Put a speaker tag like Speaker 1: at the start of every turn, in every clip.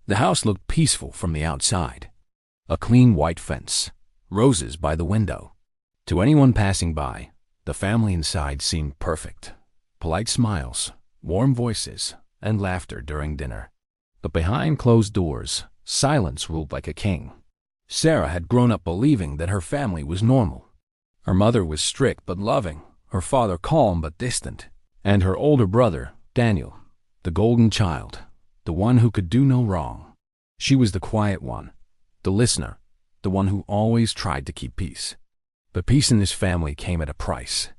Speaker 1: The house looked peaceful from the outside. A clean white fence, roses by the window. To anyone passing by, the family inside seemed perfect. Polite smiles, warm voices, and laughter during dinner. But behind closed doors, silence ruled like a king. Sarah had grown up believing that her family was normal. Her mother was strict but loving, her father calm but distant, and her older brother, Daniel, the golden child, the one who could do no wrong. She was the quiet one, the listener, the one who always tried to keep peace. But peace in this family came at a price.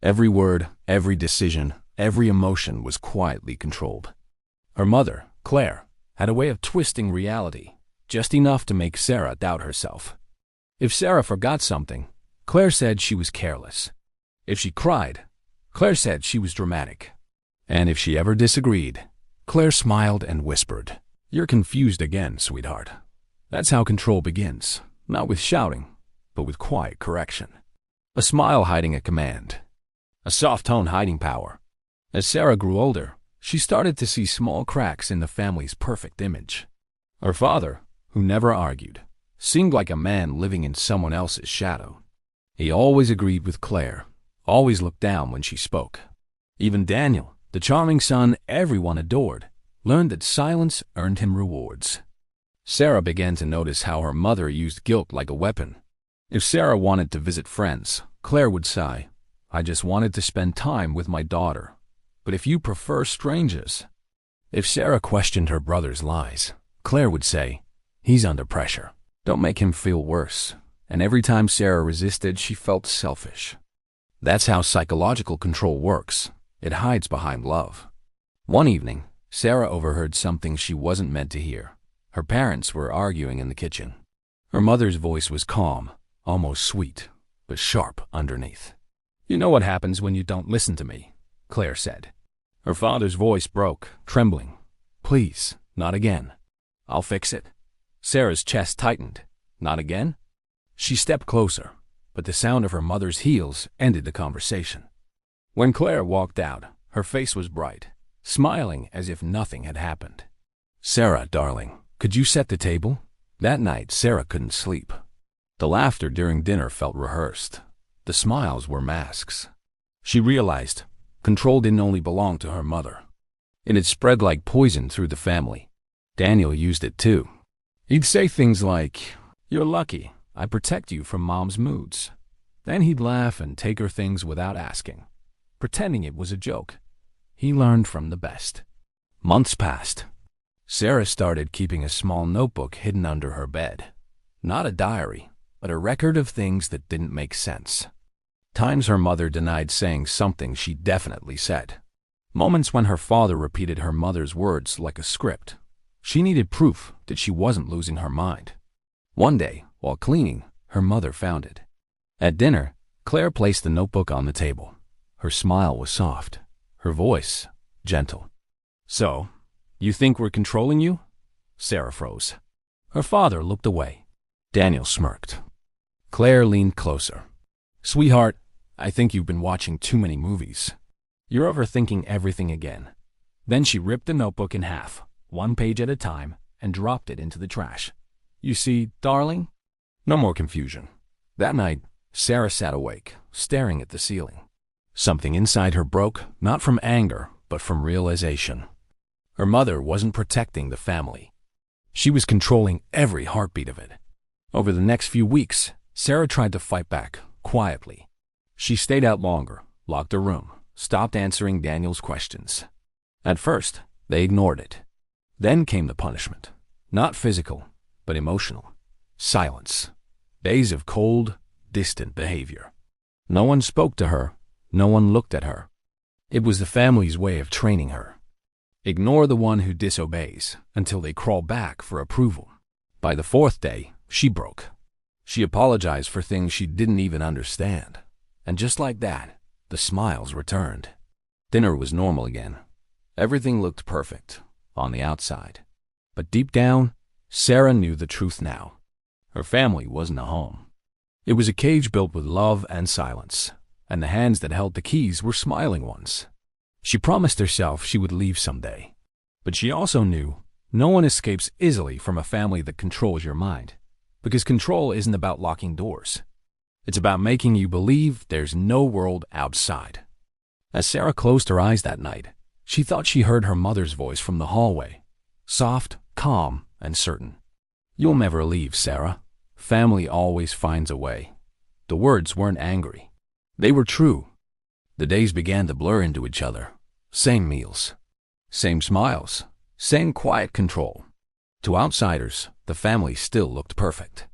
Speaker 1: Every word, every decision, every emotion was quietly controlled. Her mother, Claire, had a way of twisting reality, just enough to make Sarah doubt herself. If Sarah forgot something, Claire said she was careless. If she cried, Claire said she was dramatic. And if she ever disagreed, Claire smiled and whispered, "You're confused again, sweetheart." That's how control begins, not with shouting, but with quiet correction. A smile hiding a command. A soft tone hiding power. As Sarah grew older, she started to see small cracks in the family's perfect image. Her father, who never argued, seemed like a man living in someone else's shadow. He always agreed with Claire, always looked down when she spoke. Even Daniel, the charming son everyone adored, learned that silence earned him rewards. Sarah began to notice how her mother used guilt like a weapon. If Sarah wanted to visit friends, Claire would sigh, "I just wanted to spend time with my daughter. But if you prefer strangers..." If Sarah questioned her brother's lies, Claire would say, "He's under pressure. Don't make him feel worse." And every time Sarah resisted, she felt selfish. That's how psychological control works. It hides behind love. One evening, Sarah overheard something she wasn't meant to hear. Her parents were arguing in the kitchen. Her mother's voice was calm, almost sweet, but sharp underneath. "You know what happens when you don't listen to me," Claire said. Her father's voice broke, trembling. "Please, not again." "I'll fix it." Sarah's chest tightened. "Not again?" She stepped closer, but the sound of her mother's heels ended the conversation. When Claire walked out, her face was bright, smiling as if nothing had happened. "Sarah, darling, could you set the table?" That night, Sarah couldn't sleep. The laughter during dinner felt rehearsed. The smiles were masks. She realized control didn't only belong to her mother. It had spread like poison through the family. Daniel used it too. He'd say things like, "You're lucky. I protect you from Mom's moods." Then he'd laugh and take her things without asking, pretending it was a joke. He learned from the best. Months passed. Sarah started keeping a small notebook hidden under her bed. Not a diary, but a record of things that didn't make sense. Times her mother denied saying something she definitely said. Moments when her father repeated her mother's words like a script. She needed proof that she wasn't losing her mind. One day, while cleaning, her mother found it. At dinner, Claire placed the notebook on the table. Her smile was soft, her voice gentle. "So, you think we're controlling you?" Sarah froze. Her father looked away. Daniel smirked. Claire leaned closer. "Sweetheart, I think you've been watching too many movies. You're overthinking everything again." Then she ripped the notebook in half, one page at a time, and dropped it into the trash. "You see, darling?" No more confusion. That night, Sarah sat awake, staring at the ceiling. Something inside her broke, not from anger, but from realization. Her mother wasn't protecting the family. She was controlling every heartbeat of it. Over the next few weeks, Sarah tried to fight back, quietly. She stayed out longer, locked her room, stopped answering Daniel's questions. At first, they ignored it. Then came the punishment. Not physical, but emotional. Silence. Days of cold, distant behavior. No one spoke to her. No one looked at her. It was the family's way of training her. Ignore the one who disobeys until they crawl back for approval. By the fourth day, she broke. She apologized for things she didn't even understand. And just like that, the smiles returned. Dinner was normal again. Everything looked perfect on the outside. But deep down, Sarah knew the truth now. Her family wasn't a home. It was a cage built with love and silence, and the hands that held the keys were smiling ones. She promised herself she would leave someday, but she also knew No one escapes easily from a family that controls your mind, because control isn't about locking doors. It's about making you believe there's no world outside. As Sarah closed her eyes that night, she thought she heard her mother's voice from the hallway, soft, calm, and certain. "You'll never leave, Sarah. Family always finds a way." The words weren't angry. They were true. The days began to blur into each other. Same meals, same smiles, same quiet control. To outsiders, the family still looked perfect.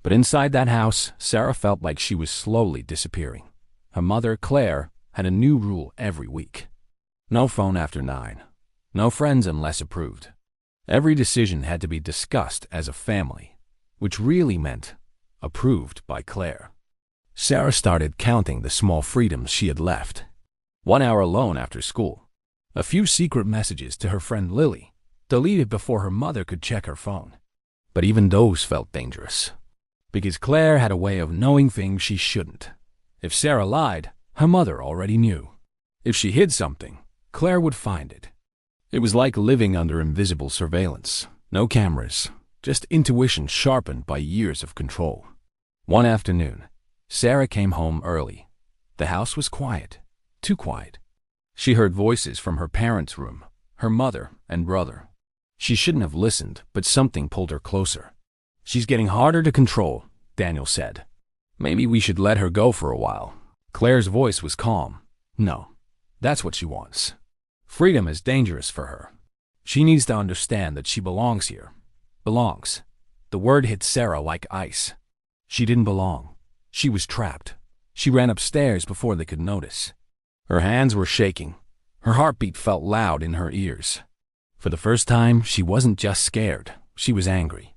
Speaker 1: But inside that house, Sarah felt like she was slowly disappearing. Her mother, Claire, had a new rule every week. No phone after 9. No friends unless approved. Every decision had to be discussed as a family, which really meant approved by Claire. Sarah started counting the small freedoms she had left. 1 hour alone after school. A few secret messages to her friend Lily, deleted before her mother could check her phone. But even those felt dangerous, because Claire had a way of knowing things she shouldn't. If Sarah lied, her mother already knew. If she hid something, Claire would find it. It was like living under invisible surveillance. No cameras, just intuition sharpened by years of control. One afternoon, Sarah came home early. The house was quiet, too quiet. She heard voices from her parents' room, her mother and brother. She shouldn't have listened, but something pulled her closer. "She's getting harder to control," Daniel said. "Maybe we should let her go for a while." Claire's voice was calm. "No, that's what she wants. Freedom is dangerous for her. She needs to understand that she belongs here." Belongs. The word hit Sarah like ice. She didn't belong. She was trapped. She ran upstairs before they could notice. Her hands were shaking. Her heartbeat felt loud in her ears. For the first time, she wasn't just scared. She was angry.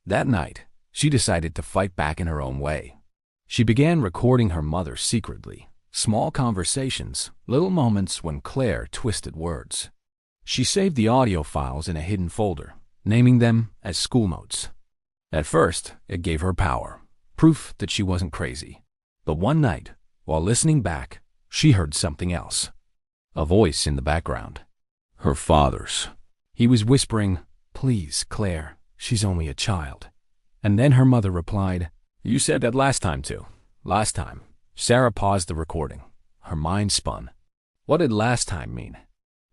Speaker 1: That night, she decided to fight back in her own way. She began recording her mother secretly. Small conversations, little moments when Claire twisted words. She saved the audio files in a hidden folder, naming them as school notes. At first, it gave her power, proof that she wasn't crazy. But one night, while listening back, she heard something else. A voice in the background. Her father's. He was whispering, "Please, Claire, she's only a child." And then her mother replied, "You said that last time too. Last time." Sarah paused the recording. Her mind spun. What did last time mean?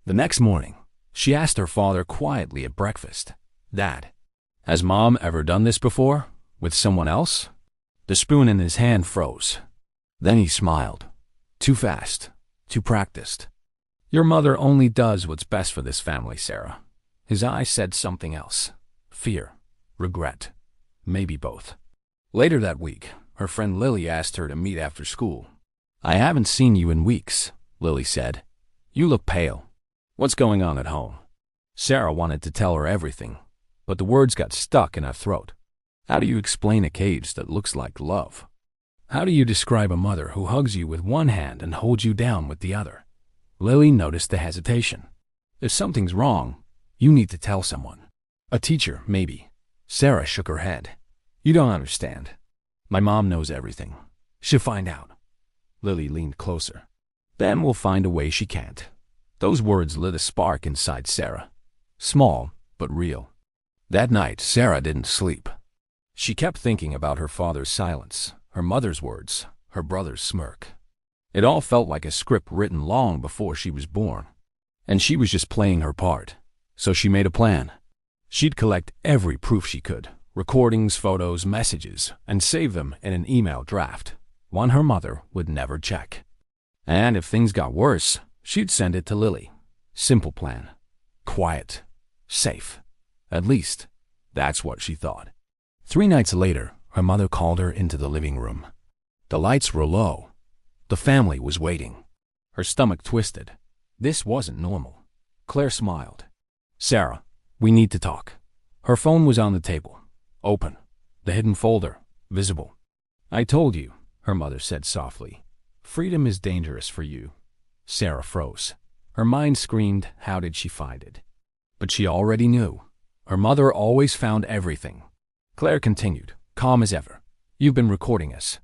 Speaker 1: The next morning, she asked her father quietly at breakfast, "Dad, has Mom ever done this before? With someone else?" The spoon in his hand froze. Then he smiled. Too fast. Too practiced. "Your mother only does what's best for this family, Sarah." His eyes said something else. Fear. Regret. Maybe both. Later that week, her friend Lily asked her to meet after school. "I haven't seen you in weeks," Lily said. "You look pale. What's going on at home?" Sarah wanted to tell her everything, but the words got stuck in her throat. How do you explain a cage that looks like love? How do you describe a mother who hugs you with one hand and holds you down with the other? Lily noticed the hesitation. If something's wrong, you need to tell someone. A teacher, maybe. Sarah shook her head. "You don't understand. My mom knows everything. She'll find out." Lily leaned closer. "Then we'll find a way she can't." Those words lit a spark inside Sarah. Small, but real. That night, Sarah didn't sleep. She kept thinking about her father's silence, her mother's words, her brother's smirk. It all felt like a script written long before she was born. And she was just playing her part. So she made a plan. She'd collect every proof she could, recordings, photos, messages, and save them in an email draft, one her mother would never check. And if things got worse, she'd send it to Lily. Simple plan. Quiet. Safe. At least, that's what she thought. 3 nights later, her mother called her into the living room. The lights were low. The family was waiting. Her stomach twisted. This wasn't normal. Claire smiled. "Sarah, we need to talk." Her phone was on the table. Open. The hidden folder. Visible. "I told you," her mother said softly. "Freedom is dangerous for you." Sarah froze. Her mind screamed, how did she find it? But she already knew. Her mother always found everything. Claire continued, calm as ever. "You've been recording us."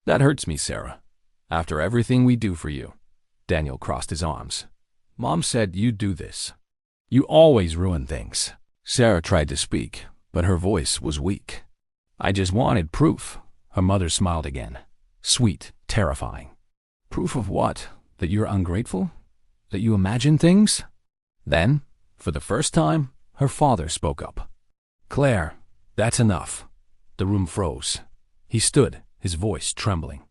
Speaker 1: "That hurts me, Sarah. After everything we do for you." Daniel crossed his arms. "Mom said you'd do this. You always ruin things." Sarah tried to speak, but her voice was weak. I just wanted proof. Her mother smiled again. Sweet, terrifying. Proof of what? That you're ungrateful? That you imagine things? Then, for the first time, her father spoke up. Claire, that's enough. The room froze. He stood, his voice trembling.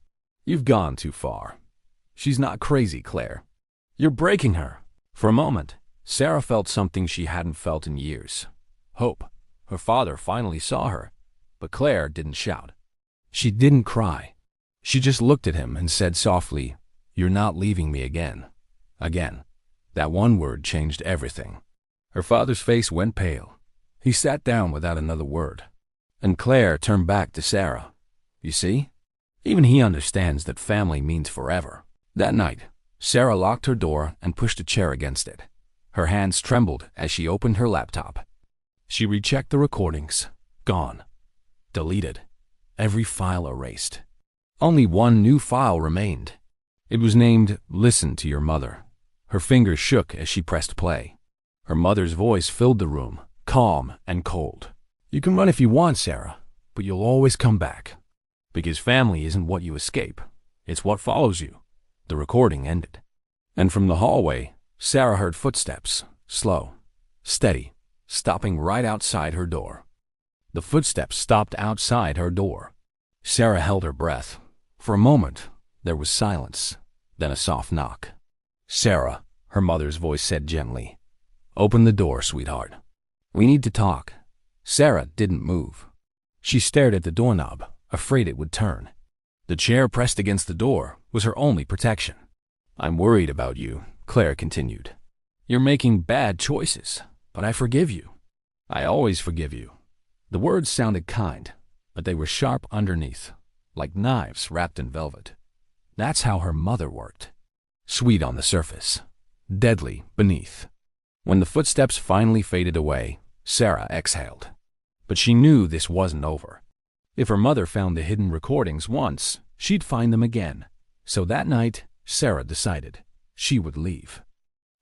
Speaker 1: You've gone too far. She's not crazy, Claire. You're breaking her. For a moment, Sarah felt something she hadn't felt in years. Hope. Her father finally saw her. But Claire didn't shout. She didn't cry. She just looked at him and said softly, "You're not leaving me again." Again. That one word changed everything. Her father's face went pale. He sat down without another word. And Claire turned back to Sarah. You see? Even he understands that family means forever. That night, Sarah locked her door and pushed a chair against it. Her hands trembled as she opened her laptop. She rechecked the recordings. Gone. Deleted. Every file erased. Only one new file remained. It was named Listen to Your Mother. Her fingers shook as she pressed play. Her mother's voice filled the room, calm and cold. You can run if you want, Sarah, but you'll always come back. Because family isn't what you escape. It's what follows you. The recording ended. And from the hallway, Sarah heard footsteps, slow, steady, stopping right outside her door. The footsteps stopped outside her door. Sarah held her breath. For a moment, there was silence, then a soft knock. Sarah, her mother's voice said gently, "Open the door, sweetheart. We need to talk." Sarah didn't move. She stared at the doorknob, afraid it would turn. The chair pressed against the door was her only protection. "I'm worried about you," Claire continued. "You're making bad choices, but I forgive you. I always forgive you." The words sounded kind, but they were sharp underneath, like knives wrapped in velvet. That's how her mother worked. Sweet on the surface, deadly beneath. When the footsteps finally faded away, Sarah exhaled. But she knew this wasn't over. If her mother found the hidden recordings once, she'd find them again. So that night, Sarah decided she would leave.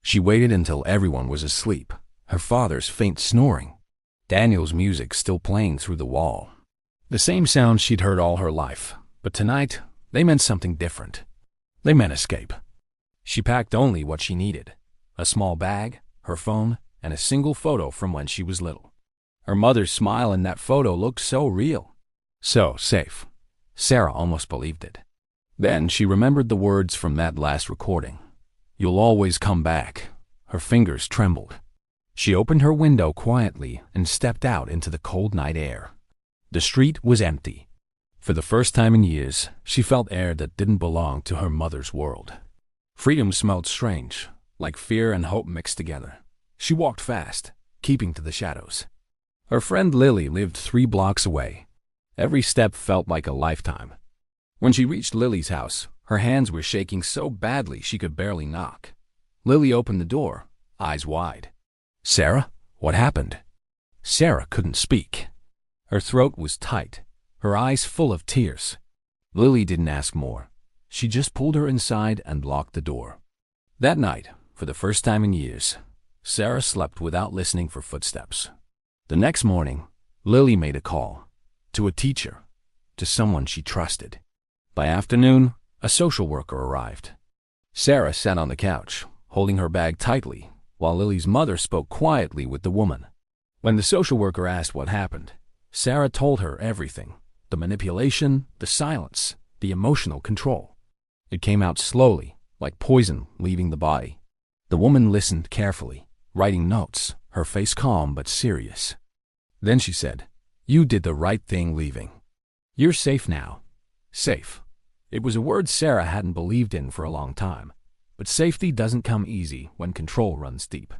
Speaker 1: She waited until everyone was asleep, her father's faint snoring, Daniel's music still playing through the wall. The same sounds she'd heard all her life, but tonight, they meant something different. They meant escape. She packed only what she needed: a small bag, her phone, and a single photo from when she was little. Her mother's smile in that photo looked so real, so safe. Sarah almost believed it. Then she remembered the words from that last recording. "You'll always come back." Her fingers trembled. She opened her window quietly and stepped out into the cold night air. The street was empty. For the first time in years, she felt air that didn't belong to her mother's world. Freedom smelled strange, like fear and hope mixed together. She walked fast, keeping to the shadows. Her friend Lily lived 3 blocks away. Every step felt like a lifetime. When she reached Lily's house, her hands were shaking so badly she could barely knock. Lily opened the door, eyes wide. "Sarah, what happened?" Sarah couldn't speak. Her throat was tight, her eyes full of tears. Lily didn't ask more. She just pulled her inside and locked the door. That night, for the first time in years, Sarah slept without listening for footsteps. The next morning, Lily made a call. To a teacher. To someone she trusted. By afternoon, a social worker arrived. Sarah sat on the couch, holding her bag tightly, while Lily's mother spoke quietly with the woman. When the social worker asked what happened, Sarah told her everything: the manipulation, the silence, the emotional control. It came out slowly, like poison leaving the body. The woman listened carefully, writing notes, her face calm but serious. Then she said, "You did the right thing leaving. You're safe now." Safe. It was a word Sarah hadn't believed in for a long time. But safety doesn't come easy when control runs deep.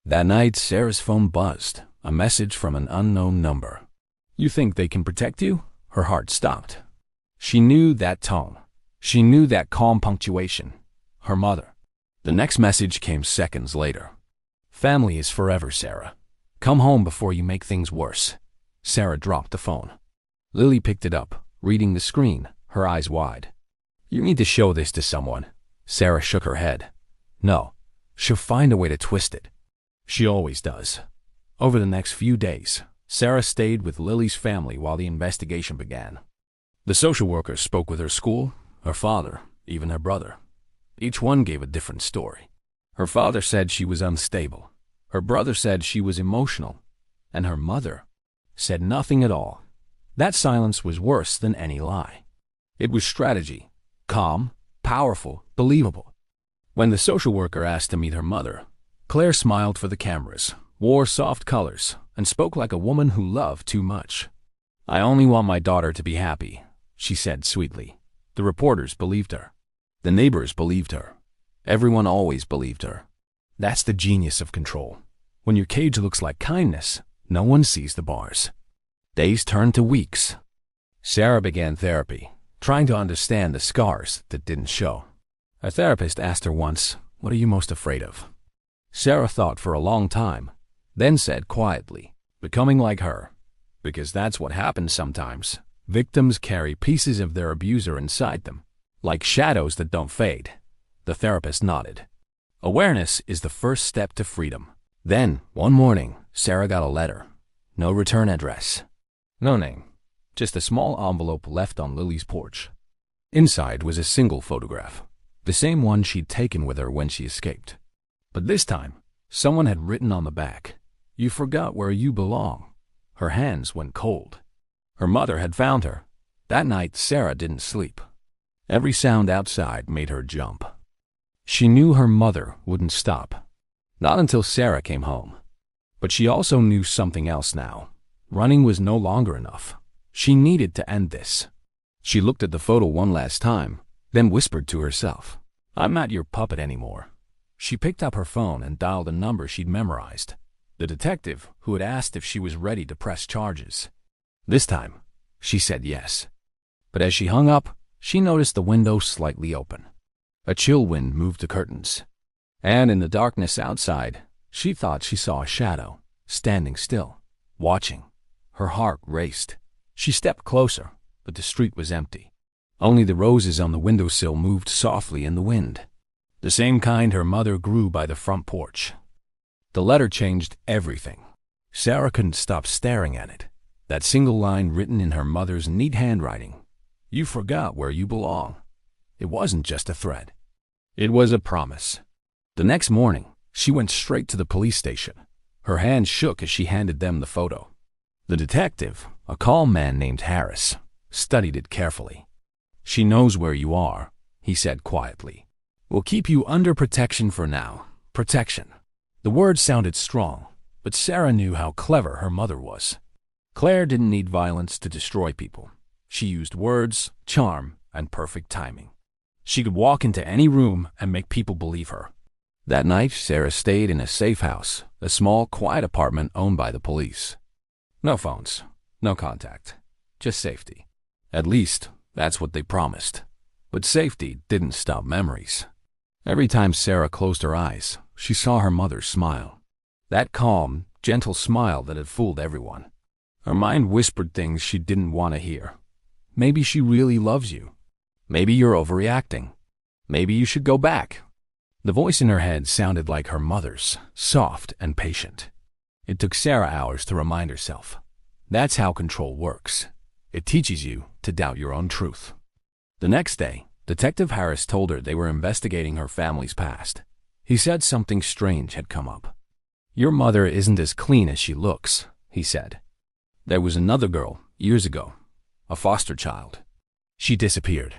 Speaker 1: That night, Sarah's phone buzzed, a message from an unknown number. "You think they can protect you?" Her heart stopped. She knew that tone. She knew that calm punctuation. Her mother. The next message came seconds later. "Family is forever, Sarah. Come home before you make things worse." Sarah dropped the phone. Lily picked it up, reading the screen, her eyes wide. "You need to show this to someone." Sarah shook her head. "No, she'll find a way to twist it. She always does. Over the next few days, Sarah stayed with Lily's family while the investigation began. The social worker spoke with her school, her father, even her brother. Each one gave a different story. Her father said she was unstable. Her brother said she was emotional. And her mother said nothing at all. That silence was worse than any lie. It was strategy, calm, powerful, believable. When the social worker asked to meet her mother, Claire smiled for the cameras, wore soft colors, and spoke like a woman who loved too much. "I only want my daughter to be happy," she said sweetly. The reporters believed her. The neighbors believed her. Everyone always believed her. That's the genius of control. When your cage looks like kindness, no one sees the bars. Days turned to weeks. Sarah began therapy, trying to understand the scars that didn't show. A therapist asked her once, "What are you most afraid of?" Sarah thought for a long time, then said quietly, "Becoming like her." Because that's what happens sometimes. Victims carry pieces of their abuser inside them, like shadows that don't fade. The therapist nodded. Awareness is the first step to freedom. Then, one morning, Sarah got a letter. No return address. No name. Just a small envelope left on Lily's porch. Inside was a single photograph, the same one she'd taken with her when she escaped. But this time, someone had written on the back, "You forgot where you belong." Her hands went cold. Her mother had found her. That night, Sarah didn't sleep. Every sound outside made her jump. She knew her mother wouldn't stop. Not until Sarah came home. But she also knew something else now. Running was no longer enough. She needed to end this. She looked at the photo one last time, then whispered to herself, "I'm not your puppet anymore." She picked up her phone and dialed a number she'd memorized. The detective who had asked if she was ready to press charges. This time, she said yes. But as she hung up, she noticed the window slightly open. A chill wind moved the curtains. And in the darkness outside, she thought she saw a shadow, standing still, watching. Her heart raced. She stepped closer, but the street was empty. Only the roses on the windowsill moved softly in the wind. The same kind her mother grew by the front porch. The letter changed everything. Sarah couldn't stop staring at it. That single line written in her mother's neat handwriting. "You forgot where you belong." It wasn't just a threat. It was a promise. The next morning, she went straight to the police station. Her hand shook as she handed them the photo. The detective, a calm man named Harris, studied it carefully. "She knows where you are," he said quietly. "We'll keep you under protection for now." Protection. The word sounded strong, but Sarah knew how clever her mother was. Claire didn't need violence to destroy people. She used words, charm, and perfect timing. She could walk into any room and make people believe her. That night, Sarah stayed in a safe house, a small, quiet apartment owned by the police. No phones, no contact, just safety. At least, that's what they promised. But safety didn't stop memories. Every time Sarah closed her eyes, she saw her mother smile. That calm, gentle smile that had fooled everyone. Her mind whispered things she didn't want to hear. Maybe she really loves you. Maybe you're overreacting. Maybe you should go back. The voice in her head sounded like her mother's, soft and patient. It took Sarah hours to remind herself. That's how control works. It teaches you to doubt your own truth. The next day, Detective Harris told her they were investigating her family's past. He said something strange had come up. "Your mother isn't as clean as she looks," he said. "There was another girl, years ago, a foster child. She disappeared."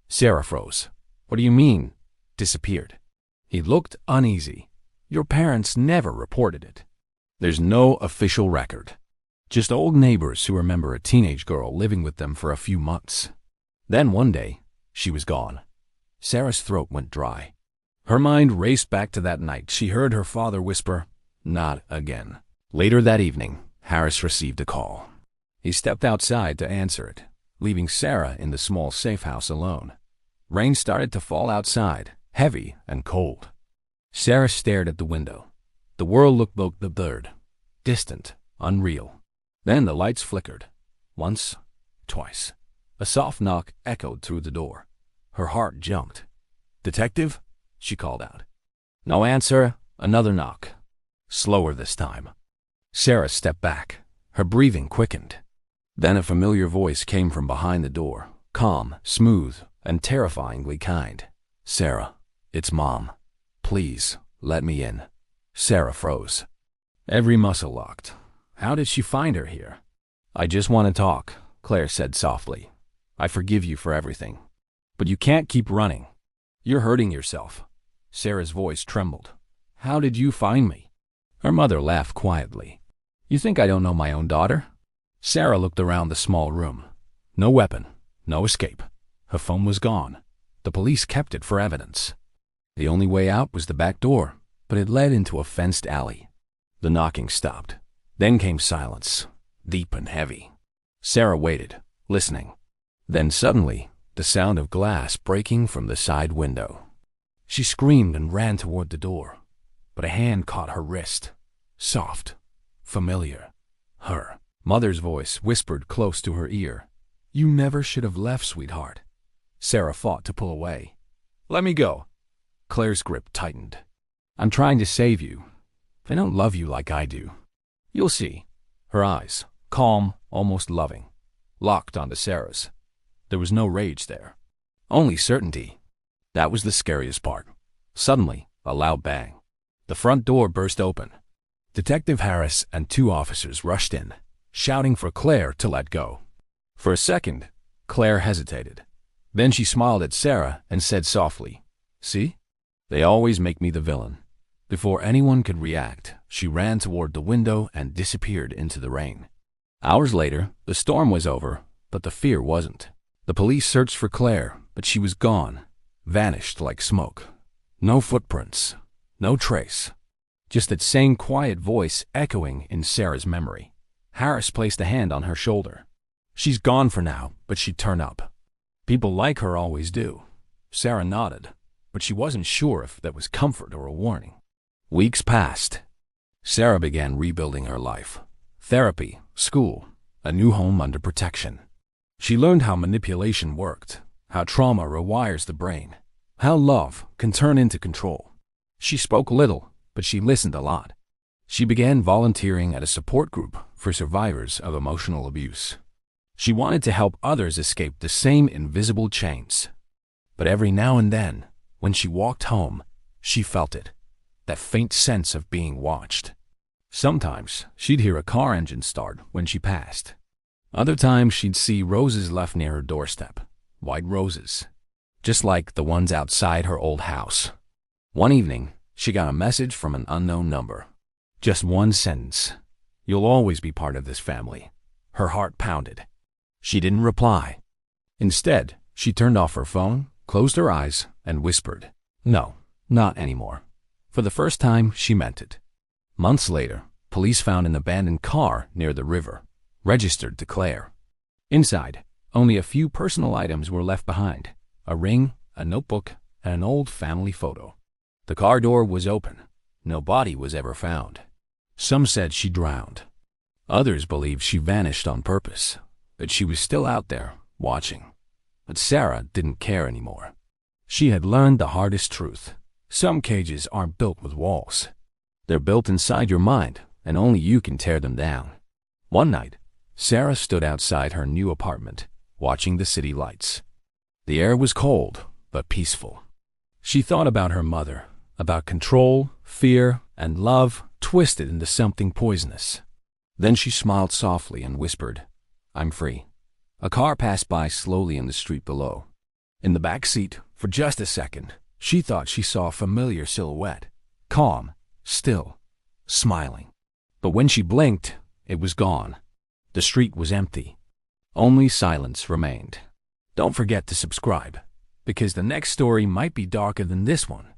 Speaker 1: Sarah froze. "What do you mean, disappeared?" He looked uneasy. "Your parents never reported it." "There's no official record. Just old neighbors who remember a teenage girl living with them for a few months. Then one day, she was gone." Sarah's throat went dry. Her mind raced back to that night. She heard her father whisper, "Not again." Later that evening, Harris received a call. He stepped outside to answer it, leaving Sarah in the small safe house alone. Rain started to fall outside, heavy and cold. Sarah stared at the window. The world looked like the blurred, distant, unreal. Then the lights flickered. Once, twice. A soft knock echoed through the door. Her heart jumped. "Detective?" she called out. No answer. Another knock. Slower this time. Sarah stepped back. Her breathing quickened. Then a familiar voice came from behind the door, calm, smooth, and terrifyingly kind. "Sarah, it's Mom. Please, let me in." Sarah froze. Every muscle locked. How did she find her here? "I just want to talk," Claire said softly. "I forgive you for everything. But you can't keep running. You're hurting yourself." Sarah's voice trembled. "How did you find me?" Her mother laughed quietly. "You think I don't know my own daughter?" Sarah looked around the small room. No weapon, no escape. Her phone was gone. The police kept it for evidence. The only way out was the back door, but it led into a fenced alley. The knocking stopped. Then came silence, deep and heavy. Sarah waited, listening. Then suddenly, the sound of glass breaking from the side window. She screamed and ran toward the door, but a hand caught her wrist. Soft, familiar. Her mother's voice whispered close to her ear. "You never should have left, sweetheart." Sarah fought to pull away. "Let me go." Claire's grip tightened. "I'm trying to save you. They don't love you like I do. You'll see." Her eyes, calm, almost loving, locked onto Sarah's. There was no rage there, only certainty. That was the scariest part. Suddenly, a loud bang. The front door burst open. Detective Harris and 2 officers rushed in, shouting for Claire to let go. For a second, Claire hesitated. Then she smiled at Sarah and said softly, "See? They always make me the villain." Before anyone could react, she ran toward the window and disappeared into the rain. Hours later, the storm was over, but the fear wasn't. The police searched for Claire, but she was gone, vanished like smoke. No footprints, no trace. Just that same quiet voice echoing in Sarah's memory. Harris placed a hand on her shoulder. "She's gone for now, but she'd turn up. People like her always do." Sarah nodded, but she wasn't sure if that was comfort or a warning. Weeks passed. Sarah began rebuilding her life. Therapy, school, a new home under protection. She learned how manipulation worked, how trauma rewires the brain, how love can turn into control. She spoke little, but she listened a lot. She began volunteering at a support group for survivors of emotional abuse. She wanted to help others escape the same invisible chains. But every now and then, when she walked home, she felt it, that faint sense of being watched. Sometimes she'd hear a car engine start when she passed. Other times she'd see roses left near her doorstep, white roses, just like the ones outside her old house. One evening, she got a message from an unknown number. Just one sentence. "You'll always be part of this family." Her heart pounded. She didn't reply. Instead, she turned off her phone, closed her eyes, and whispered, "No, not anymore." For the first time, she meant it. Months later, police found an abandoned car near the river, registered to Claire. Inside, only a few personal items were left behind: a ring, a notebook, and an old family photo. The car door was open. No body was ever found. Some said she drowned. Others believed she vanished on purpose, that she was still out there, watching. But Sarah didn't care anymore. She had learned the hardest truth. Some cages aren't built with walls. They're built inside your mind, and only you can tear them down. One night, Sarah stood outside her new apartment, watching the city lights. The air was cold, but peaceful. She thought about her mother, about control, fear, and love twisted into something poisonous. Then she smiled softly and whispered, "I'm free." A car passed by slowly in the street below. In the back seat, for just a second, she thought she saw a familiar silhouette, calm, still, smiling. But when she blinked, it was gone. The street was empty. Only silence remained. Don't forget to subscribe, because the next story might be darker than this one.